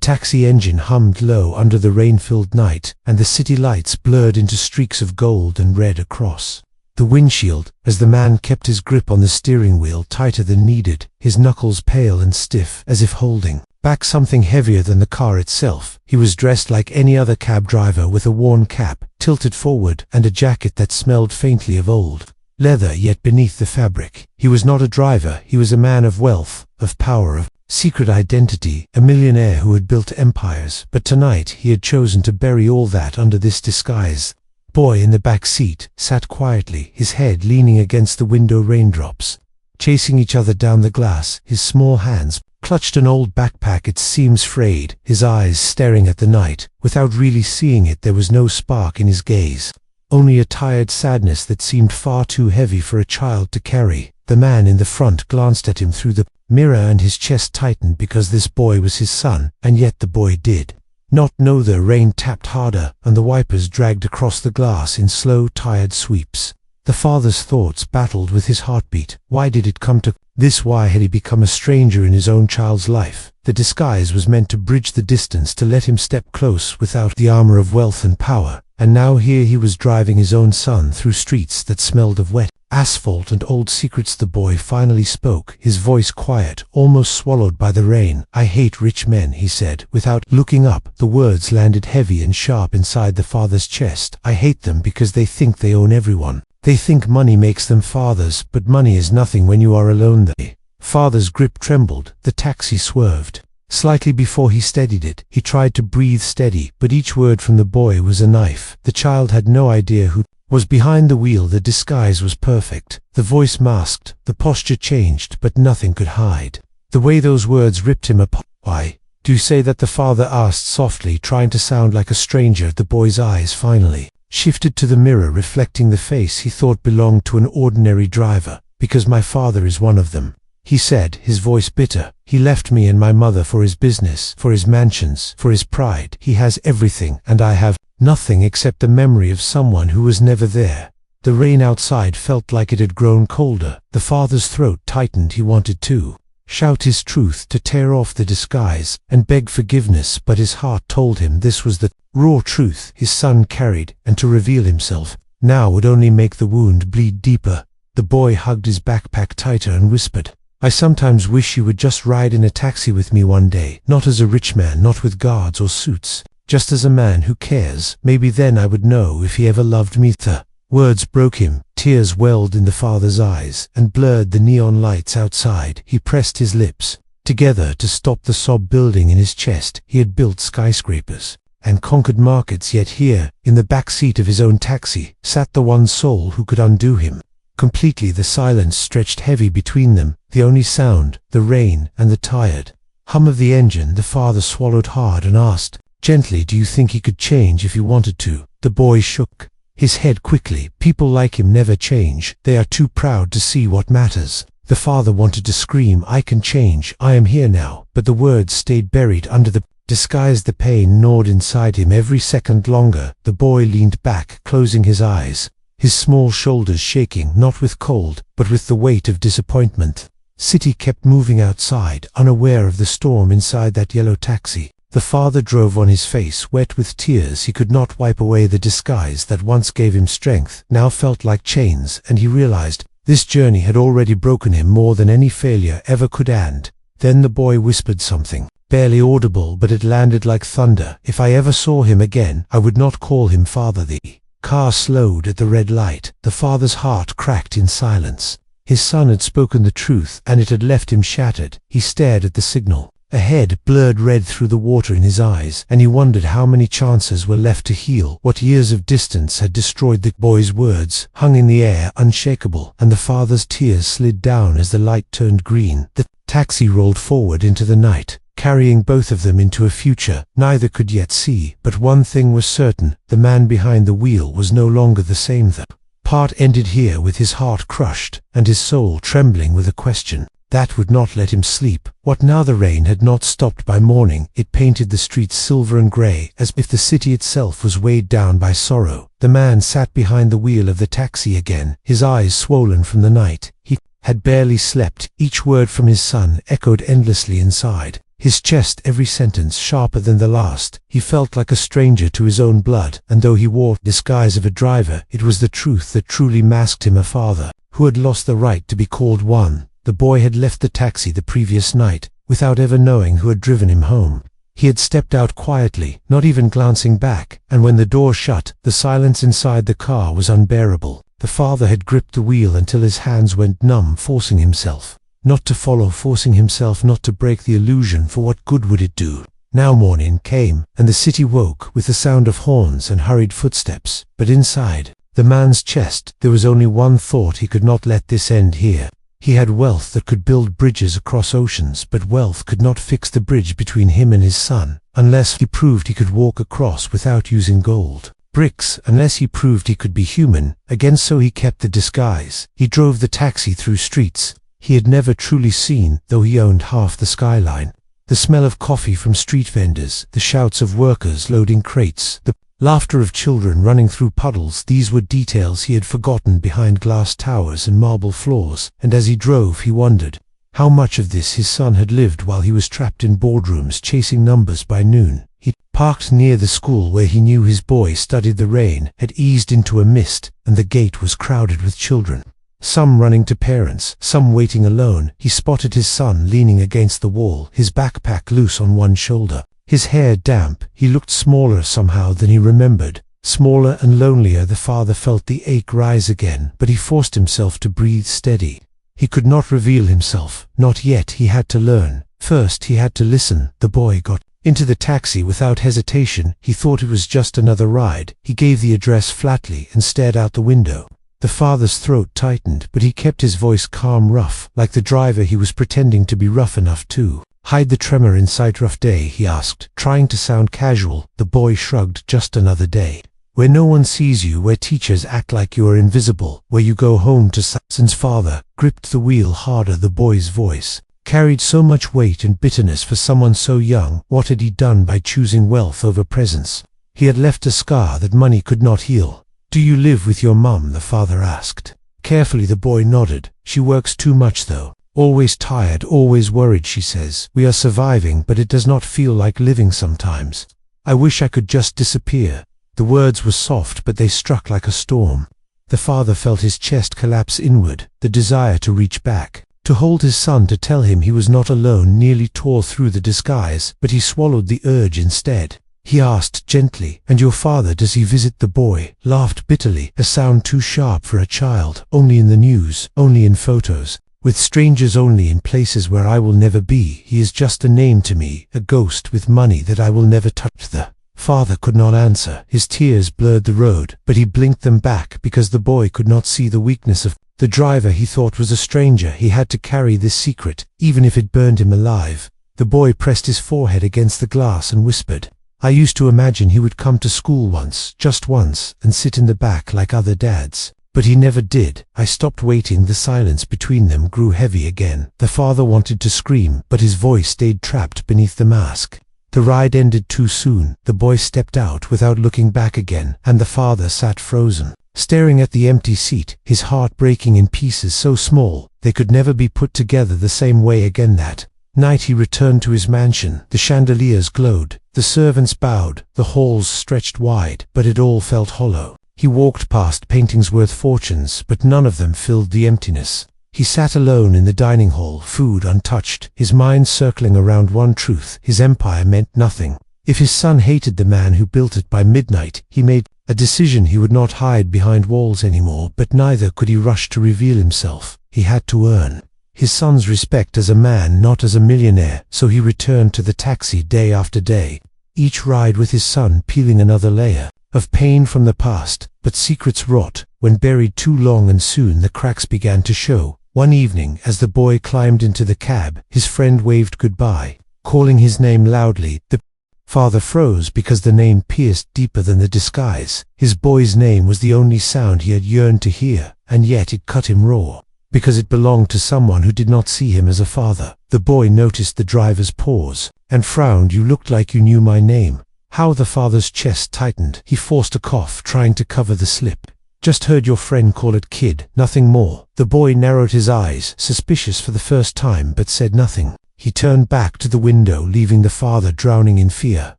taxi engine hummed low under the rain-filled night, and the city lights blurred into streaks of gold and red across the windshield, as the man kept his grip on the steering wheel tighter than needed, his knuckles pale and stiff, as if holding back something heavier than the car itself. He was dressed like any other cab driver, with a worn cap tilted forward and a jacket that smelled faintly of old leather yet beneath the fabric. He was not a driver, he was a man of wealth, of power, of secret identity, a millionaire who had built empires. But tonight he had chosen to bury all that under this disguise. Boy in the back seat sat quietly, his head leaning against the window, raindrops chasing each other down the glass. His small hands clutched an old backpack, its seams frayed, his eyes staring at the night. Without really seeing it, there was no spark in his gaze, only a tired sadness that seemed far too heavy for a child to carry. The man in the front glanced at him through the mirror, and his chest tightened because this boy was his son, and yet the boy did not know. The rain tapped harder, and the wipers dragged across the glass in slow, tired sweeps. The father's thoughts battled with his heartbeat. Why did it come to this? Why had he become a stranger in his own child's life? The disguise was meant to bridge the distance, to let him step close without the armor of wealth and power. And now here he was driving his own son through streets that smelled of wet asphalt and old secrets. The boy finally spoke, his voice quiet, almost swallowed by the rain. "I hate rich men," he said, without looking up. The words landed heavy and sharp inside the father's chest. "I hate them because they think they own everyone. They think money makes them fathers, but money is nothing when you are alone." The father's grip trembled. The taxi swerved slightly before he steadied it. He tried to breathe steady, but each word from the boy was a knife. The child had no idea who was behind the wheel. The disguise was perfect. The voice masked, the posture changed, but nothing could hide the way those words ripped him apart. "Why do you say that?" the father asked softly, trying to sound like a stranger. The boy's eyes finally shifted to the mirror, reflecting the face he thought belonged to an ordinary driver. "Because my father is one of them," he said, his voice bitter. "He left me and my mother for his business, for his mansions, for his pride. He has everything, and I have nothing except the memory of someone who was never there." The rain outside felt like it had grown colder. The father's throat tightened. He wanted to shout his truth, to tear off the disguise and beg forgiveness, but his heart told him this was the raw truth his son carried, and to reveal himself now would only make the wound bleed deeper. The boy hugged his backpack tighter and whispered, "I sometimes wish you would just ride in a taxi with me one day, not as a rich man, not with guards or suits, just as a man who cares. Maybe then I would know if he ever loved me." The words broke him. Tears welled in the father's eyes and blurred the neon lights outside. He pressed his lips together to stop the sob building in his chest. He had built skyscrapers and conquered markets, yet here, in the back seat of his own taxi, sat the one soul who could undo him completely. The silence stretched heavy between them, the only sound, the rain and the tired hum of the engine. The father swallowed hard and asked gently, "Do you think he could change if he wanted to?" The boy shook his head quickly. "People like him never change. They are too proud to see what matters." The father wanted to scream, "I can change, I am here now," but the words stayed buried under the disguise. The pain gnawed inside him every second longer. The boy leaned back, closing his eyes, his small shoulders shaking, not with cold, but with the weight of disappointment. City kept moving outside, unaware of the storm inside that yellow taxi. The father drove on, his face wet with tears. He could not wipe away the disguise that once gave him strength, now felt like chains, and he realized this journey had already broken him more than any failure ever could. And then the boy whispered something, barely audible, but it landed like thunder. "If I ever saw him again, I would not call him father." The car slowed at the red light. The father's heart cracked in silence. His son had spoken the truth, and it had left him shattered. He stared at the signal. Ahead blurred red through the water in his eyes, and he wondered how many chances were left to heal what years of distance had destroyed. The boy's words hung in the air, unshakable, and the father's tears slid down as the light turned green. The taxi rolled forward into the night, carrying both of them into a future neither could yet see. But one thing was certain, the man behind the wheel was no longer the same. The part ended here, with his heart crushed and his soul trembling with a question that would not let him sleep. What now? The rain had not stopped by morning. It painted the streets silver and grey, as if the city itself was weighed down by sorrow. The man sat behind the wheel of the taxi again, his eyes swollen from the night. He had barely slept. Each word from his son echoed endlessly inside his chest every sentence sharper than the last. He felt like a stranger to his own blood, and though he wore the disguise of a driver, it was the truth that truly masked him a father, who had lost the right to be called one. The boy had left the taxi the previous night, without ever knowing who had driven him home. He had stepped out quietly, not even glancing back, and when the door shut, the silence inside the car was unbearable. The father had gripped the wheel until his hands went numb, forcing himself not to follow, forcing himself not to break the illusion, for what good would it do? Now morning came, and the city woke with the sound of horns and hurried footsteps, but inside the man's chest there was only one thought: he could not let this end here. He had wealth that could build bridges across oceans, but wealth could not fix the bridge between him and his son, unless he proved he could walk across without using gold bricks, unless he proved he could be human again. So he kept the disguise. He drove the taxi through streets he had never truly seen, though he owned half the skyline. The smell of coffee from street vendors, the shouts of workers loading crates, the laughter of children running through puddles, these were details he had forgotten behind glass towers and marble floors, and as he drove he wondered how much of this his son had lived while he was trapped in boardrooms chasing numbers by noon. He parked near the school where he knew his boy studied. The rain had eased into a mist, and the gate was crowded with children, some running to parents, some waiting alone. He spotted his son leaning against the wall, his backpack loose on one shoulder, his hair damp. He looked smaller somehow than he remembered, smaller and lonelier. The father felt the ache rise again, but he forced himself to breathe steady. He could not reveal himself, not yet. He had to learn. First he had to listen. The boy got into the taxi without hesitation. He thought it was just another ride. He gave the address flatly and stared out the window. The father's throat tightened, but he kept his voice calm, rough. Like the driver, he was pretending to be rough enough to hide the tremor inside. Rough day, he asked, trying to sound casual. The boy shrugged. Just another day, where no one sees you, where teachers act like you are invisible, where you go home to Son's father gripped the wheel harder. The boy's voice carried so much weight and bitterness for someone so young. What had he done by choosing wealth over presence? He had left a scar that money could not heal. "Do you live with your mum?" the father asked. Carefully the boy nodded. "She works too much though. Always tired, always worried, she says. We are surviving, but it does not feel like living sometimes. I wish I could just disappear." The words were soft, but they struck like a storm. The father felt his chest collapse inward. The desire to reach back, to hold his son, to tell him he was not alone, nearly tore through the disguise, but he swallowed the urge instead. He asked gently, "And your father, does he visit?" The boy laughed bitterly, a sound too sharp for a child. "Only in the news, only in photos, with strangers, only in places where I will never be. He is just a name to me, a ghost with money that I will never touch." The father could not answer. His tears blurred the road, but he blinked them back because the boy could not see the weakness of the driver he thought was a stranger. He had to carry this secret, even if it burned him alive. The boy pressed his forehead against the glass and whispered, "I used to imagine he would come to school once, just once, and sit in the back like other dads. But he never did. I stopped waiting." The silence between them grew heavy again. The father wanted to scream, but his voice stayed trapped beneath the mask. The ride ended too soon. The boy stepped out without looking back again, and the father sat frozen, staring at the empty seat, his heart breaking in pieces so small they could never be put together the same way again. That night he returned to his mansion. The chandeliers glowed, the servants bowed, the halls stretched wide, but it all felt hollow. He walked past paintings worth fortunes, but none of them filled the emptiness. He sat alone in the dining hall, food untouched, his mind circling around one truth: his empire meant nothing. If his son hated the man who built it, by midnight he made a decision. He would not hide behind walls anymore, but neither could he rush to reveal himself. He had to earn his son's respect as a man, not as a millionaire. So he returned to the taxi day after day, each ride with his son peeling another layer of pain from the past. But secrets rot when buried too long, and soon the cracks began to show. One evening, as the boy climbed into the cab, his friend waved goodbye, calling his name loudly. The father froze because the name pierced deeper than the disguise. His boy's name was the only sound he had yearned to hear, and yet it cut him raw, because it belonged to someone who did not see him as a father. The boy noticed the driver's pause and frowned. "You looked like you knew my name." How the father's chest tightened. He forced a cough, trying to cover the slip. "Just heard your friend call it kid, nothing more." The boy narrowed his eyes, suspicious for the first time, but said nothing. He turned back to the window, leaving the father drowning in fear.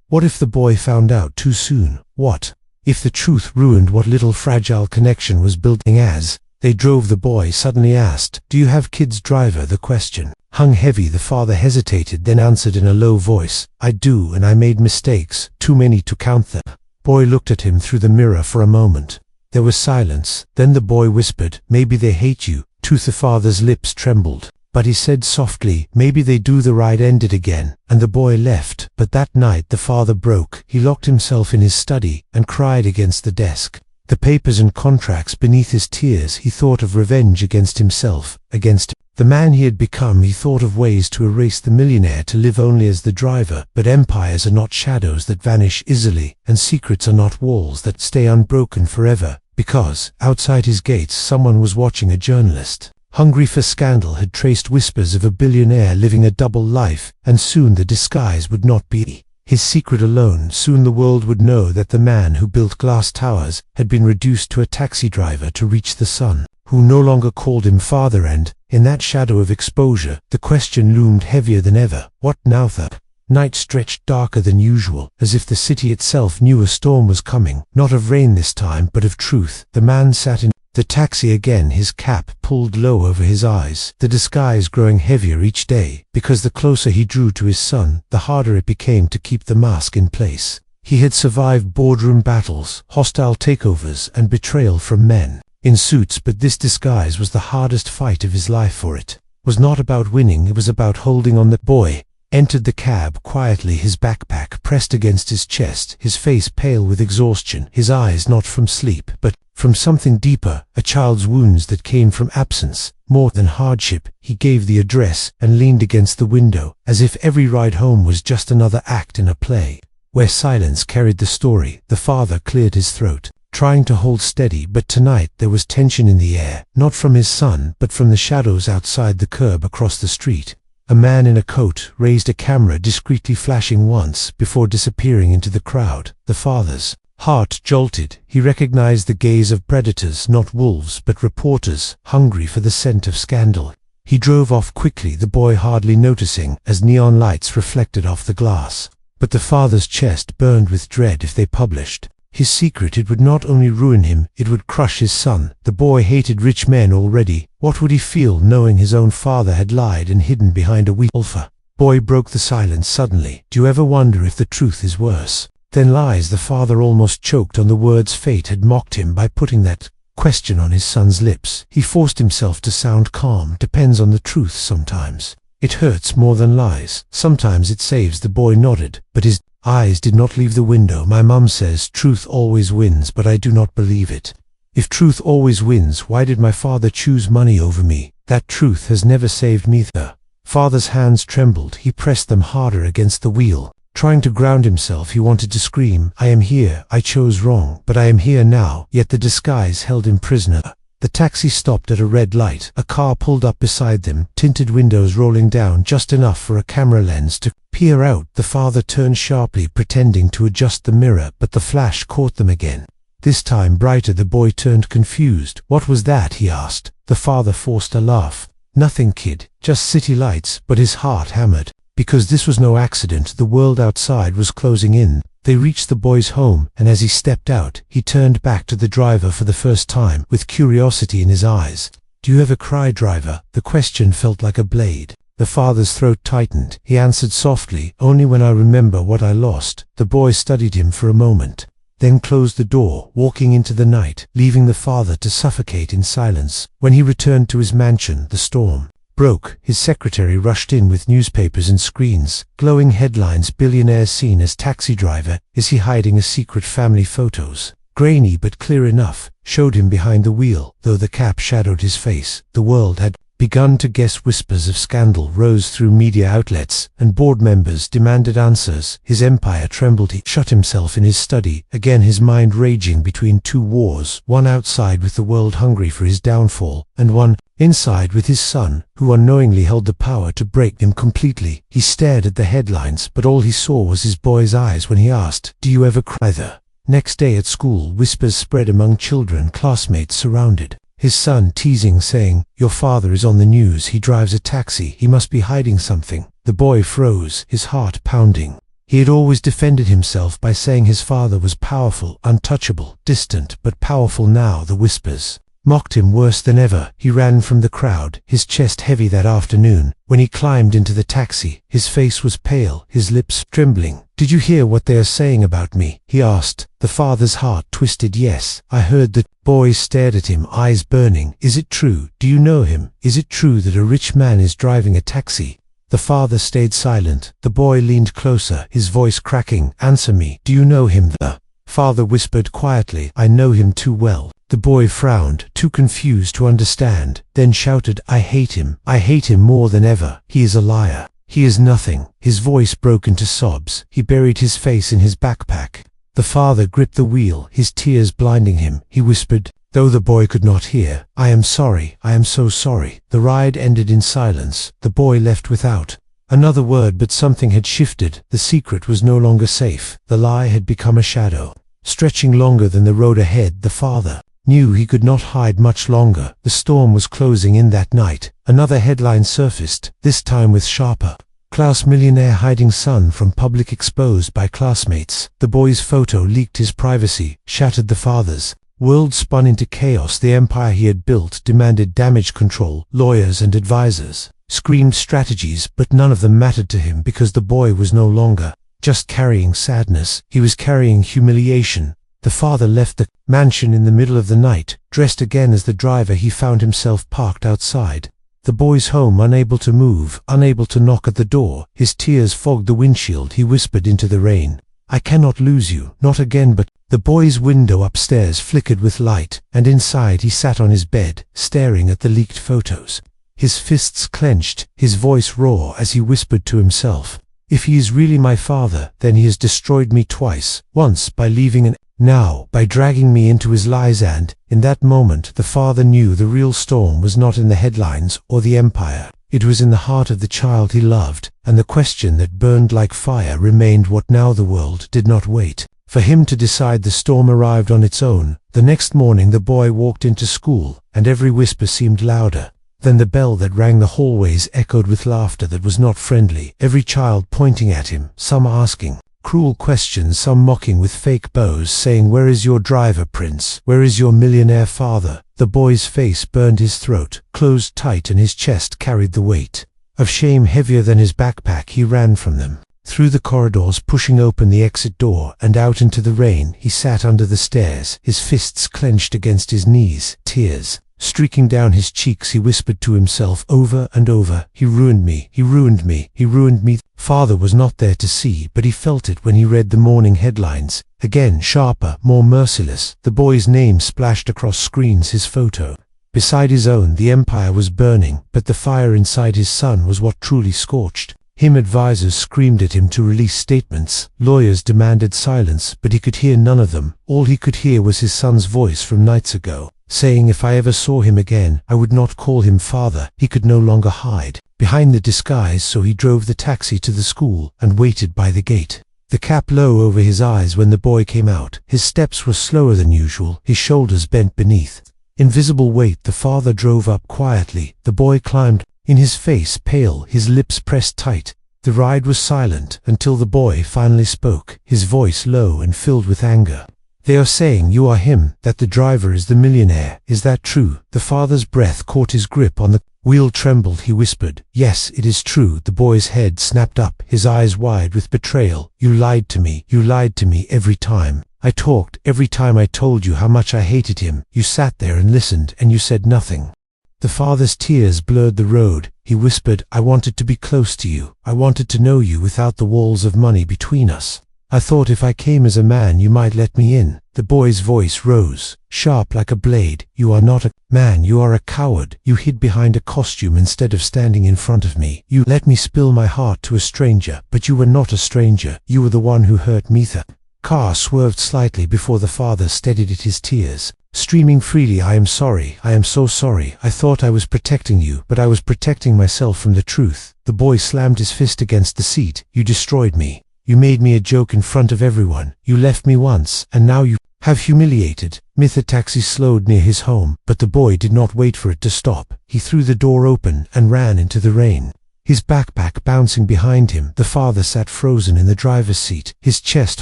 What if the boy found out too soon? What if the truth ruined what little fragile connection was building? As they drove, the boy suddenly asked, "Do you have kids, driver?" The question hung heavy. The father hesitated, then answered in a low voice, "I do, and I made mistakes, too many to count them." Boy looked at him through the mirror for a moment. There was silence. Then the boy whispered, "Maybe they hate you." The father's lips trembled, but he said softly, "Maybe they do." The ride ended again, and the boy left. But that night the father broke. He locked himself in his study and cried against the desk. The papers and contracts beneath his tears. He thought of revenge against himself, against the man he had become. He thought of ways to erase the millionaire, to live only as the driver. But empires are not shadows that vanish easily, and secrets are not walls that stay unbroken forever. Because outside his gates someone was watching. A journalist, hungry for scandal, had traced whispers of a billionaire living a double life, and soon the disguise would not be his secret alone. Soon the world would know that the man who built glass towers had been reduced to a taxi driver to reach the son, who no longer called him father. And in that shadow of exposure, the question loomed heavier than ever. What now? The night stretched darker than usual, as if the city itself knew a storm was coming, not of rain this time, but of truth. The man sat in the taxi again, his cap pulled low over his eyes, the disguise growing heavier each day, because the closer he drew to his son, the harder it became to keep the mask in place. He had survived boardroom battles, hostile takeovers, and betrayal from men in suits, but this disguise was the hardest fight of his life, for it was not about winning, it was about holding on. The boy entered the cab quietly, his backpack pressed against his chest, his face pale with exhaustion, his eyes not from sleep, but from something deeper, a child's wounds that came from absence, more than hardship. He gave the address and leaned against the window, as if every ride home was just another act in a play where silence carried the story. The father cleared his throat, trying to hold steady, but tonight there was tension in the air, not from his son, but from the shadows outside the curb across the street. A man in a coat raised a camera, discreetly flashing once before disappearing into the crowd. The father's heart jolted. He recognized the gaze of predators, not wolves, but reporters, hungry for the scent of scandal. He drove off quickly, the boy hardly noticing, as neon lights reflected off the glass. But the father's chest burned with dread. If they published his secret, it would not only ruin him, it would crush his son. The boy hated rich men already. What would he feel knowing his own father had lied and hidden behind a weak alpha? Boy broke the silence suddenly. Do you ever wonder if the truth is worse than lies? The father almost choked on the words. Fate had mocked him by putting that question on his son's lips. He forced himself to sound calm. Depends on the truth. Sometimes it hurts more than lies. Sometimes it saves. The boy nodded, but his eyes did not leave the window. My mum says truth always wins, but I do not believe it. If truth always wins, why did my father choose money over me? That truth has never saved me. The father's hands trembled. He pressed them harder against the wheel, trying to ground himself. He wanted to scream, "I am here, I chose wrong, but I am here now." Yet the disguise held him prisoner. The taxi stopped at a red light. A car pulled up beside them, tinted windows rolling down just enough for a camera lens to peer out. The father turned sharply, pretending to adjust the mirror, but the flash caught them again. This time brighter. The boy turned confused. "What was that?" he asked. The father forced a laugh. "Nothing, kid, just city lights." But his heart hammered, because this was no accident. The world outside was closing in. They reached the boy's home, and as he stepped out, he turned back to the driver for the first time, with curiosity in his eyes. "Do you ever cry, driver?" The question felt like a blade. The father's throat tightened. He answered softly, "Only when I remember what I lost." The boy studied him for a moment, then closed the door, walking into the night, leaving the father to suffocate in silence. When he returned to his mansion, the storm broke. His secretary rushed in with newspapers and screens, glowing headlines. "Billionaire seen as taxi driver. Is he hiding a secret?" Family photos, grainy but clear enough, showed him behind the wheel. Though the cap shadowed his face, the world had begun to guess. Whispers of scandal rose through media outlets, and board members demanded answers. His empire trembled. He shut himself in his study, again his mind raging between two wars, one outside with the world hungry for his downfall, and one inside with his son, who unknowingly held the power to break him completely. He stared at the headlines, but all he saw was his boy's eyes when he asked, "Do you ever cry?" The next day at school, whispers spread among children. Classmates surrounded his son, teasing, saying, "Your father is on the news. He drives a taxi. He must be hiding something." The boy froze, his heart pounding. He had always defended himself by saying his father was powerful, untouchable, distant, but powerful. Now the whispers mocked him worse than ever. He ran from the crowd, his chest heavy. That afternoon, when he climbed into the taxi, his face was pale, his lips trembling. "Did you hear what they are saying about me?" he asked. The father's heart twisted. "Yes, I heard that." Boy stared at him, eyes burning. "Is it true? Do you know him? Is it true that a rich man is driving a taxi?" The father stayed silent. The boy leaned closer, his voice cracking. "Answer me. Do you know him?" The father whispered quietly, "I know him too well." The boy frowned, too confused to understand, then shouted, "I hate him. I hate him more than ever. He is a liar. He is nothing." His voice broke into sobs. He buried his face in his backpack. The father gripped the wheel, his tears blinding him. He whispered, though the boy could not hear, "I am sorry. I am so sorry." The ride ended in silence. The boy left without another word, but something had shifted. The secret was no longer safe. The lie had become a shadow, stretching longer than the road ahead. The father knew he could not hide much longer. The storm was closing in that night. Another headline surfaced, this time with sharper class: "Millionaire hiding son from public, exposed by classmates." The boy's photo leaked. His privacy shattered. The father's world spun into chaos. The empire he had built demanded damage control. Lawyers and advisors screamed strategies, but none of them mattered to him because the boy was no longer just carrying sadness. He was carrying humiliation. The father left the mansion in the middle of the night. Dressed again as the driver, he found himself parked outside the boy's home, unable to move, unable to knock at the door. His tears fogged the windshield. He whispered into the rain, "I cannot lose you, not again." But the boy's window upstairs flickered with light, and inside he sat on his bed, staring at the leaked photos. His fists clenched, his voice raw as he whispered to himself, "If he is really my father, then he has destroyed me twice. Once by leaving, and now by dragging me into his lies." And in that moment the father knew the real storm was not in the headlines or the empire. It was in the heart of the child he loved, and the question that burned like fire remained: what now? The world did not wait for him to decide. The storm arrived on its own. The next morning the boy walked into school, and every whisper seemed louder than the bell that rang. The hallways echoed with laughter that was not friendly. Every child pointing at him, some asking cruel questions, some mocking with fake bows, saying, "Where is your driver, Prince? Where is your millionaire father?" The boy's face burned, his throat closed tight, and his chest carried the weight of shame heavier than his backpack. He ran from them, through the corridors, pushing open the exit door, and out into the rain. He sat under the stairs, his fists clenched against his knees, tears streaking down his cheeks. He whispered to himself over and over, "He ruined me, he ruined me, he ruined me." Father was not there to see, but he felt it when he read the morning headlines. Again, sharper, more merciless. The boy's name splashed across screens, his photo beside his own. The empire was burning, but the fire inside his son was what truly scorched him. Advisors screamed at him to release statements. Lawyers demanded silence, but he could hear none of them. All he could hear was his son's voice from nights ago, saying, "If I ever saw him again, I would not call him father." He could no longer hide behind the disguise, so he drove the taxi to the school and waited by the gate, the cap low over his eyes. When the boy came out, his steps were slower than usual, his shoulders bent beneath invisible weight. The father drove up quietly. The boy climbed in, his face pale, his lips pressed tight. The ride was silent until the boy finally spoke, his voice low and filled with anger. "They are saying you are him, that the driver is the millionaire. Is that true?" The father's breath caught his grip on the wheel trembled. He whispered, "Yes, it is true." The boy's head snapped up, his eyes wide with betrayal. "You lied to me. You lied to me every time I talked, every time I told you how much I hated him. You sat there and listened, and you said nothing." The father's tears blurred the road. He whispered, "I wanted to be close to you. I wanted to know you without the walls of money between us. I thought if I came as a man you might let me in." The boy's voice rose, sharp like a blade. "You are not a man, you are a coward. You hid behind a costume instead of standing in front of me. You let me spill my heart to a stranger, but you were not a stranger. You were the one who hurt me." The car swerved slightly before the father steadied it, his tears streaming freely. "I am sorry. I am so sorry. I thought I was protecting you, but I was protecting myself from the truth." The boy slammed his fist against the seat. "You destroyed me. You made me a joke in front of everyone. You left me once, and now you have humiliated me." The taxi slowed near his home, but the boy did not wait for it to stop. He threw the door open and ran into the rain. his backpack bouncing behind him. The father sat frozen in the driver's seat, his chest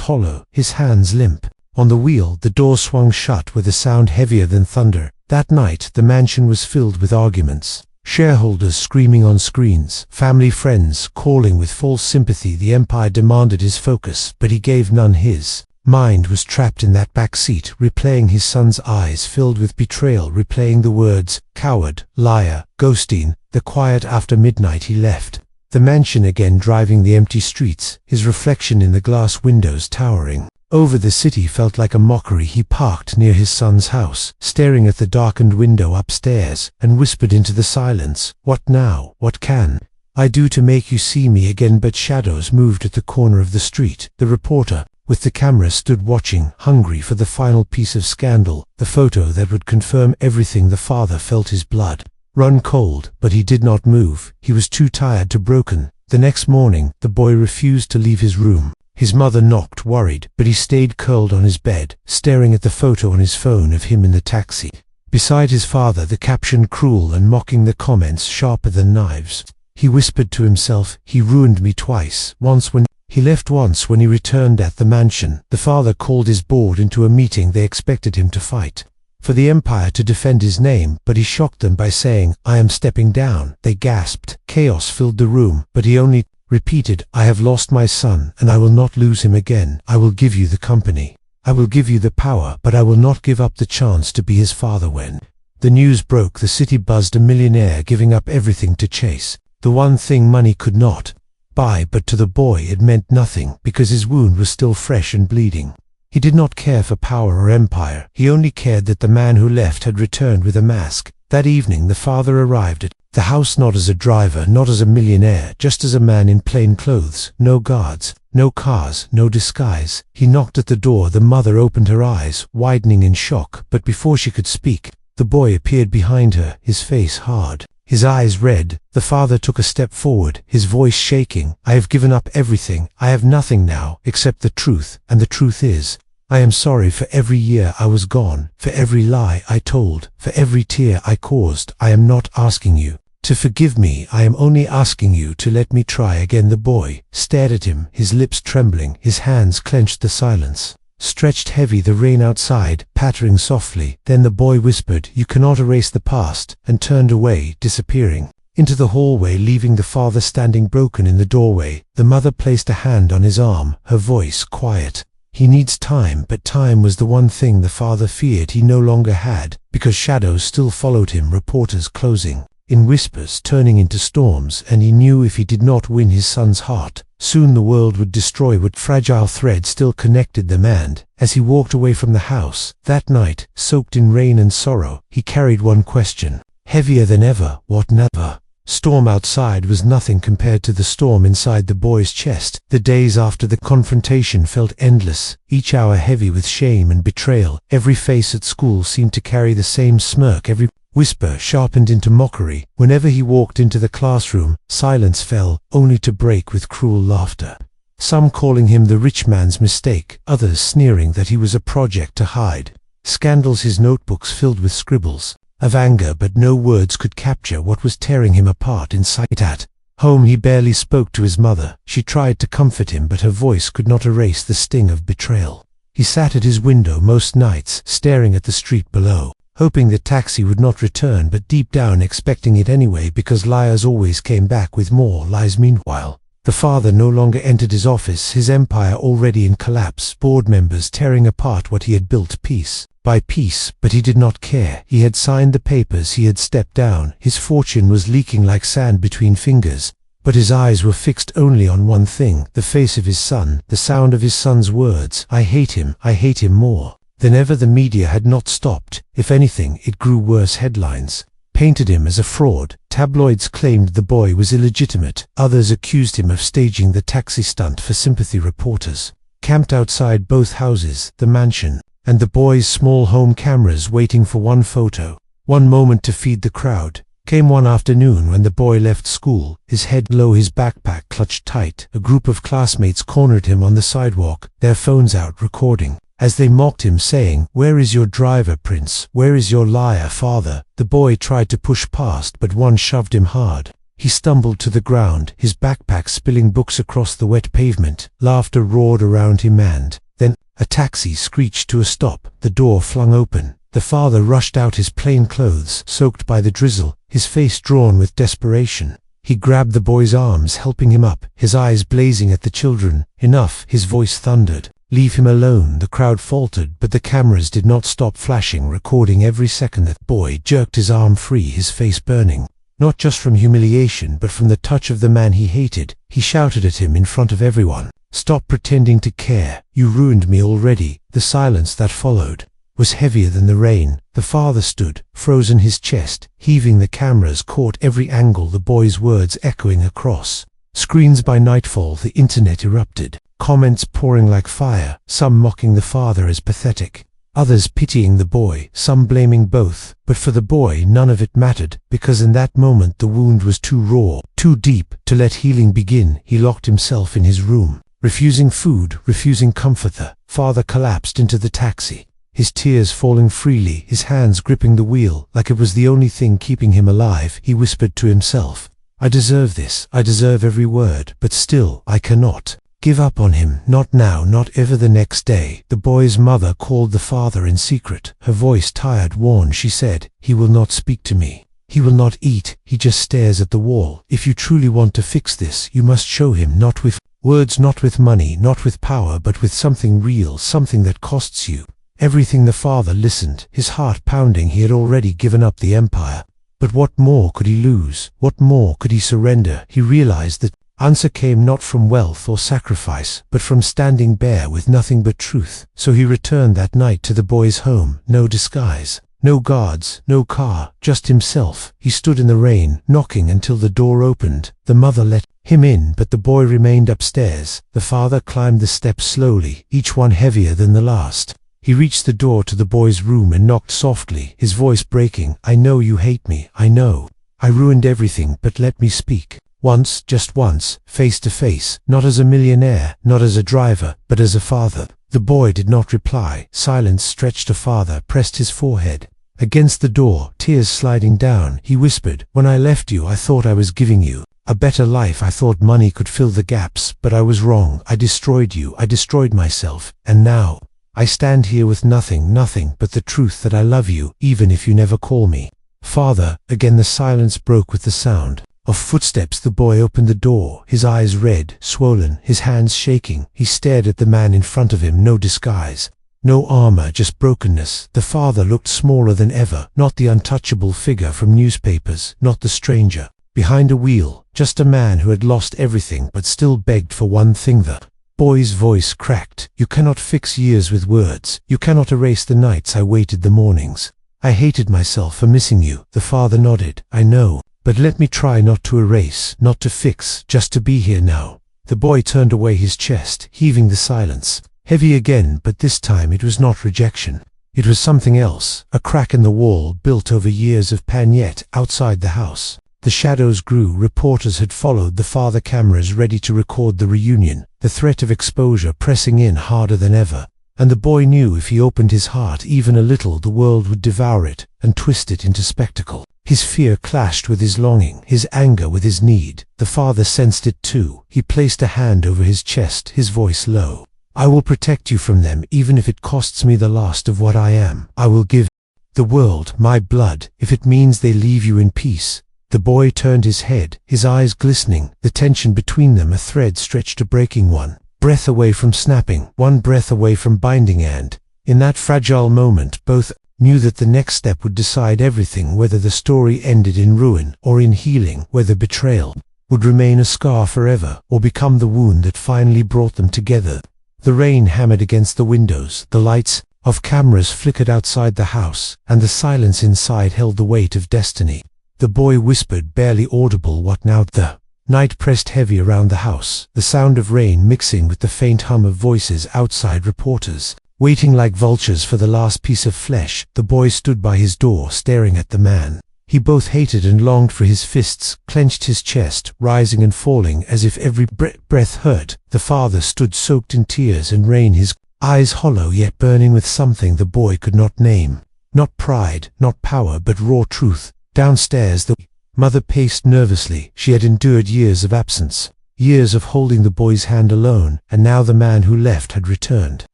hollow, his hands limp. On the wheel, the door swung shut with a sound heavier than thunder. That night, the mansion was filled with arguments. Shareholders screaming on screens, family friends calling with false sympathy. The empire demanded his focus, but he gave none. His mind was trapped in that back seat, replaying his son's eyes filled with betrayal, replaying the words, coward, liar, ghosting. The quiet after midnight he left the mansion again, driving the empty streets, his reflection in the glass windows towering over the city felt like a mockery. He parked near his son's house, staring at the darkened window upstairs, and whispered into the silence, "What now? What can I do to make you see me again?" But shadows moved at the corner of the street. The reporter with the camera stood watching, hungry for the final piece of scandal, the photo that would confirm everything. The father felt his blood run cold, but he did not move. He was too tired to broken. The next morning, the boy refused to leave his room. His mother knocked, worried, but he stayed curled on his bed, staring at the photo on his phone of him in the taxi. Beside his father, the caption cruel and mocking, the comments sharper than knives. He whispered to himself, "He ruined me twice. Once when he left, once when he returned at the mansion." The father called his board into a meeting. They expected him to fight for the empire, to defend his name, but he shocked them by saying, "I am stepping down." They gasped. Chaos filled the room, but he only repeated, "I have lost my son, and I will not lose him again. I will give you the company. I will give you the power, but I will not give up the chance to be his father." When the news broke, the city buzzed. A millionaire giving up everything to chase the one thing money could not buy. But to the boy it meant nothing, because his wound was still fresh and bleeding. He did not care for power or empire. He only cared that the man who left had returned with a mask. That evening the father arrived at the house, not as a driver, not as a millionaire, just as a man in plain clothes. No guards, no cars, no disguise. He knocked at the door. The mother opened, her eyes widening in shock, but before she could speak, the boy appeared behind her, his face hard, his eyes red. The father took a step forward, his voice shaking. "I have given up everything. I have nothing now except the truth, and the truth is, I am sorry for every year I was gone, for every lie I told, for every tear I caused. I am not asking you to forgive me. I am only asking you to let me try again." The boy stared at him, his lips trembling, his hands clenched. The silence stretched heavy, the rain outside pattering softly. Then the boy whispered, "You cannot erase the past," and turned away, disappearing into the hallway, leaving the father standing broken in the doorway. The mother placed a hand on his arm, her voice quiet. "He needs time." But time was the one thing the father feared he no longer had, because shadows still followed him, reporters closing in whispers, turning into storms, and he knew if he did not win his son's heart, soon the world would destroy what fragile thread still connected them. And as he walked away from the house that night, soaked in rain and sorrow, he carried one question, heavier than ever: what never? Storm outside was nothing compared to the storm inside the boy's chest. The days after the confrontation felt endless, each hour heavy with shame and betrayal. Every face at school seemed to carry the same smirk, every whisper sharpened into mockery. Whenever he walked into the classroom, silence fell, only to break with cruel laughter. Some calling him the rich man's mistake, others sneering that he was a project to hide scandals, his notebooks filled with scribbles of anger, but no words could capture what was tearing him apart inside. At home he barely spoke to his mother. She tried to comfort him, but her voice could not erase the sting of betrayal. He sat at his window most nights, staring at the street below, hoping the taxi would not return, but deep down expecting it anyway, because liars always came back with more lies. Meanwhile, the father no longer entered his office, his empire already in collapse, board members tearing apart what he had built piece by piece. But he did not care. He had signed the papers, he had stepped down, his fortune was leaking like sand between fingers, but his eyes were fixed only on one thing: the face of his son, the sound of his son's words, I hate him more than ever." The media had not stopped. If anything, it grew worse. Headlines painted him as a fraud. Tabloids claimed the boy was illegitimate. Others accused him of staging the taxi stunt for sympathy. Reporters camped outside both houses, the mansion and the boy's small home, cameras waiting for one photo, one moment to feed the crowd. Came one afternoon when the boy left school, his head low, his backpack clutched tight. A group of classmates cornered him on the sidewalk, their phones out, recording as they mocked him, saying, "Where is your driver, Prince? Where is your liar father?" The boy tried to push past, but one shoved him hard. He stumbled to the ground, his backpack spilling books across the wet pavement. Laughter roared around him and then a taxi screeched to a stop. The door flung open. The father rushed out, his plain clothes soaked by the drizzle, his face drawn with desperation. He grabbed the boy's arms, helping him up, his eyes blazing at the children. Enough, his voice thundered. Leave him alone. The crowd faltered, but the cameras did not stop flashing, recording every second. The boy jerked his arm free, his face burning. Not just from humiliation, but from the touch of the man he hated. He shouted at him in front of everyone. Stop pretending to care. You ruined me already. The silence that followed was heavier than the rain. The father stood, frozen, his chest heaving. The cameras caught every angle, the boy's words echoing across screens. By nightfall, the internet erupted, comments pouring like fire, some mocking the father as pathetic, others pitying the boy, some blaming both. But for the boy, none of it mattered, because in that moment the wound was too raw, too deep, to let healing begin. He locked himself in his room, refusing food, refusing comfort. The father collapsed into the taxi, his tears falling freely, his hands gripping the wheel like it was the only thing keeping him alive. He whispered to himself, I deserve this, I deserve every word, but still, I cannot give up on him, not now, not ever. The next day, the boy's mother called the father in secret, her voice tired, worn. She said, he will not speak to me. He will not eat, he just stares at the wall. If you truly want to fix this, you must show him, not with words, not with money, not with power, but with something real, something that costs you everything. The father listened, his heart pounding. He had already given up the empire. But what more could he lose? What more could he surrender? He realized that answer came not from wealth or sacrifice, but from standing bare with nothing but truth. So he returned that night to the boy's home. No disguise, no guards, no car, just himself. He stood in the rain, knocking until the door opened. The mother let him in, but the boy remained upstairs. The father climbed the steps slowly, each one heavier than the last. He reached the door to the boy's room and knocked softly, his voice breaking. I know you hate me, I know. I ruined everything, but let me speak. Once, just once, face to face, not as a millionaire, not as a driver, but as a father. The boy did not reply. Silence stretched. A father pressed his forehead against the door, tears sliding down. He whispered, when I left you, I thought I was giving you a better life. I thought money could fill the gaps, but I was wrong. I destroyed you, I destroyed myself, and now I stand here with nothing, nothing but the truth that I love you, even if you never call me father. Again the silence broke with the sound of footsteps. The boy opened the door, his eyes red, swollen, his hands shaking. He stared at the man in front of him. No disguise, no armor, just brokenness. The father looked smaller than ever, not the untouchable figure from newspapers, not the stranger behind a wheel, just a man who had lost everything but still begged for one thing. The boy's voice cracked. You cannot fix years with words. You cannot erase the nights I waited, the mornings I hated myself for missing you. The father nodded. I know, but let me try not to erase, not to fix, just to be here now. The boy turned away, his chest heaving, the silence heavy again, but this time it was not rejection. It was something else, a crack in the wall built over years of pain. Yet outside the house, the shadows grew. Reporters had followed the father, cameras ready to record the reunion, the threat of exposure pressing in harder than ever. And the boy knew if he opened his heart even a little, the world would devour it and twist it into spectacle. His fear clashed with his longing, his anger with his need. The father sensed it too. He placed a hand over his chest, his voice low. I will protect you from them, even if it costs me the last of what I am. I will give the world my blood, if it means they leave you in peace. The boy turned his head, his eyes glistening, the tension between them a thread stretched to breaking, one breath away from snapping, one breath away from binding. And in that fragile moment, both knew that the next step would decide everything, whether the story ended in ruin or in healing, whether betrayal would remain a scar forever or become the wound that finally brought them together. The rain hammered against the windows, the lights of cameras flickered outside the house, and the silence inside held the weight of destiny. The boy whispered, barely audible, what now? The night pressed heavy around the house, the sound of rain mixing with the faint hum of voices outside. Reporters waiting like vultures for the last piece of flesh. The boy stood by his door, staring at the man he both hated and longed for. His fists clenched, his chest rising and falling as if every breath hurt. The father stood soaked in tears and rain, his eyes hollow yet burning with something the boy could not name. Not pride, not power, but raw truth. Downstairs the Mother paced nervously. She had endured years of absence, years of holding the boy's hand alone, and now the man who left had returned.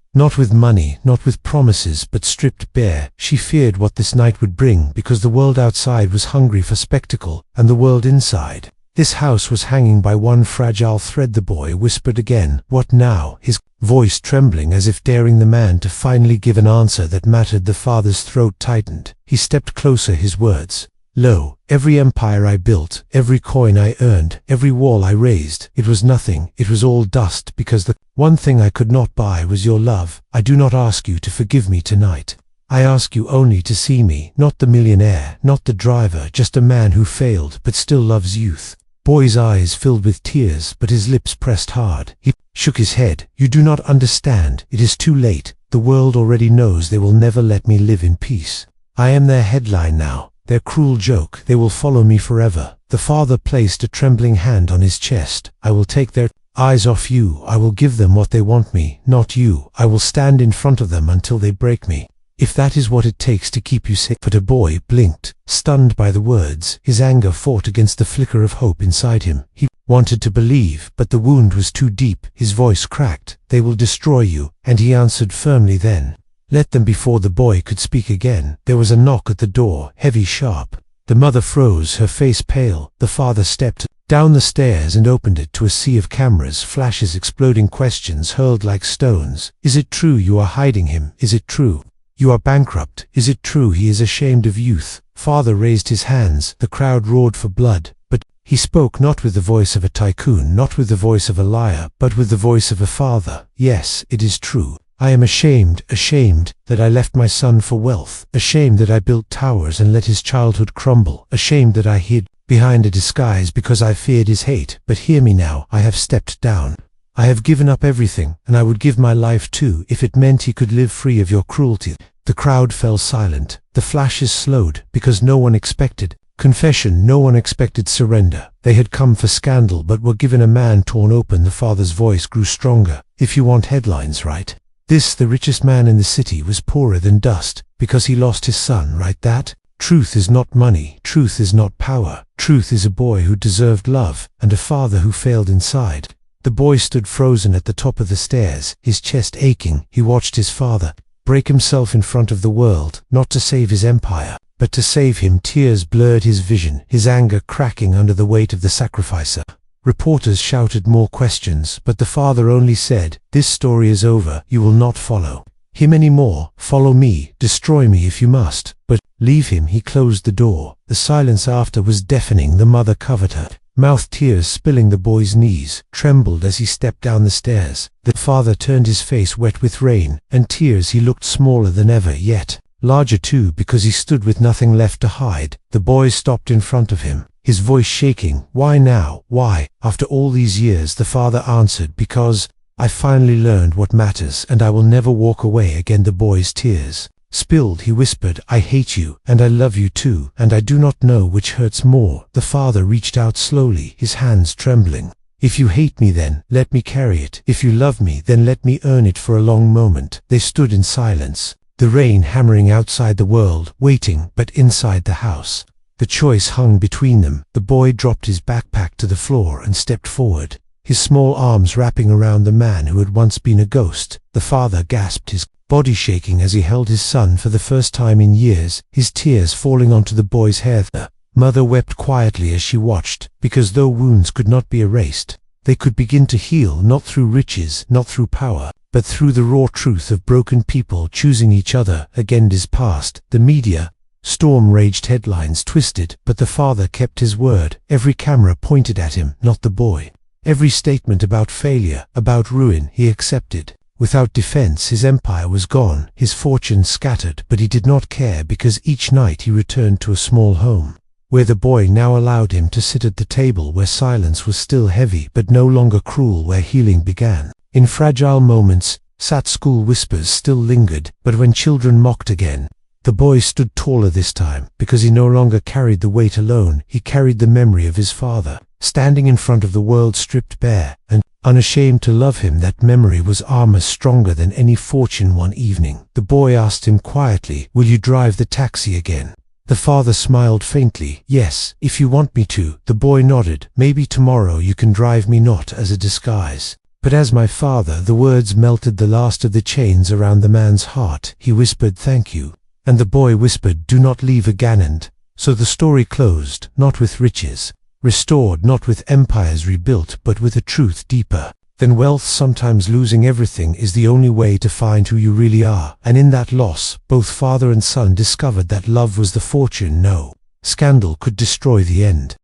Not with money, not with promises, but stripped bare. She feared what this night would bring, because the world outside was hungry for spectacle, and the world inside. This house was hanging by one fragile thread. The boy whispered again, "What now?" His voice trembling as if daring the man to finally give an answer that mattered. The father's throat tightened. He stepped closer, his words, "Lo, every empire I built, every coin I earned, every wall I raised, it was nothing, it was all dust, because the one thing I could not buy was your love. I do not ask you to forgive me tonight. I ask you only to see me, not the millionaire, not the driver, just a man who failed but still loves youth." Boy's eyes filled with tears, but his lips pressed hard. He shook his head. "You do not understand. It is too late. The world already knows. They will never let me live in peace. I am their headline now, their cruel joke. They will follow me forever." The father placed a trembling hand on his chest. "I will take their eyes off you. I will give them what they want me, not you. I will stand in front of them until they break me, if that is what it takes to keep you safe." But a boy blinked, stunned by the words. His anger fought against the flicker of hope inside him. He wanted to believe, but the wound was too deep. His voice cracked. "They will destroy you." And he answered firmly then, "Let them." Before the boy could speak again, there was a knock at the door, heavy, sharp. The mother froze, her face pale. The father stepped down the stairs and opened it to a sea of cameras, flashes, exploding questions hurled like stones. "Is it true you are hiding him? Is it true you are bankrupt? Is it true he is ashamed of youth?" Father raised his hands. The crowd roared for blood, but he spoke not with the voice of a tycoon, not with the voice of a liar, but with the voice of a father. "Yes, it is true. I am ashamed, ashamed that I left my son for wealth, ashamed that I built towers and let his childhood crumble, ashamed that I hid behind a disguise because I feared his hate. But hear me now, I have stepped down. I have given up everything, and I would give my life too, if it meant he could live free of your cruelty." The crowd fell silent. The flashes slowed, because no one expected confession, no one expected surrender. They had come for scandal, but were given a man torn open. The father's voice grew stronger. "If you want headlines, right? This, the richest man in the city, was poorer than dust, because he lost his son, right? That? Truth is not money. Truth is not power. Truth is a boy who deserved love, and a father who failed inside." The boy stood frozen at the top of the stairs, his chest aching. He watched his father break himself in front of the world, not to save his empire, but to save him. Tears blurred his vision, his anger cracking under the weight of the sacrificer. Reporters shouted more questions, but the father only said, "This story is over. You will not follow him anymore. Follow me, destroy me if you must, but leave him." He closed the door. The silence after was deafening. The mother covered her mouth, tears spilling. The boy's knees trembled as he stepped down the stairs. The father turned, his face wet with rain and tears. He looked smaller than ever, yet larger too, because he stood with nothing left to hide. The boy stopped in front of him, his voice shaking. "Why now? Why? After all these years?" The father answered, "Because I finally learned what matters, and I will never walk away again." The boy's tears spilled. He whispered, "I hate you, and I love you too, and I do not know which hurts more." The father reached out slowly, his hands trembling. "If you hate me, then let me carry it. If you love me, then let me earn it." For a long moment they stood in silence, the rain hammering outside the world, waiting, but inside the house the choice hung between them. The boy dropped his backpack to the floor and stepped forward, his small arms wrapping around the man who had once been a ghost. The father gasped, his body shaking as he held his son for the first time in years, his tears falling onto the boy's hair. The mother wept quietly as she watched, because though wounds could not be erased, they could begin to heal, not through riches, not through power, but through the raw truth of broken people choosing each other again. His past. The media storm raged, headlines twisted, but the father kept his word. Every camera pointed at him, not the boy. Every statement about failure, about ruin, he accepted. Without defense, his empire was gone, his fortune scattered, but he did not care, because each night he returned to a small home, where the boy now allowed him to sit at the table, where silence was still heavy but no longer cruel, where healing began. In fragile moments, sad school whispers still lingered, but when children mocked again, the boy stood taller this time, because he no longer carried the weight alone. He carried the memory of his father, standing in front of the world stripped bare, and unashamed to love him. That memory was armor stronger than any fortune. One evening, the boy asked him quietly, "Will you drive the taxi again?" The father smiled faintly. Yes, if you want me to. The boy nodded. Maybe tomorrow you can drive me, not as a disguise, but as my father. The words melted the last of the chains around the man's heart. He whispered, "Thank you." And the boy whispered, "Do not leave again." So the story closed, not with riches restored, not with empires rebuilt, but with a truth deeper than wealth. Sometimes losing everything is the only way to find who you really are. And in that loss, both father and son discovered that love was the fortune no scandal could destroy. The end.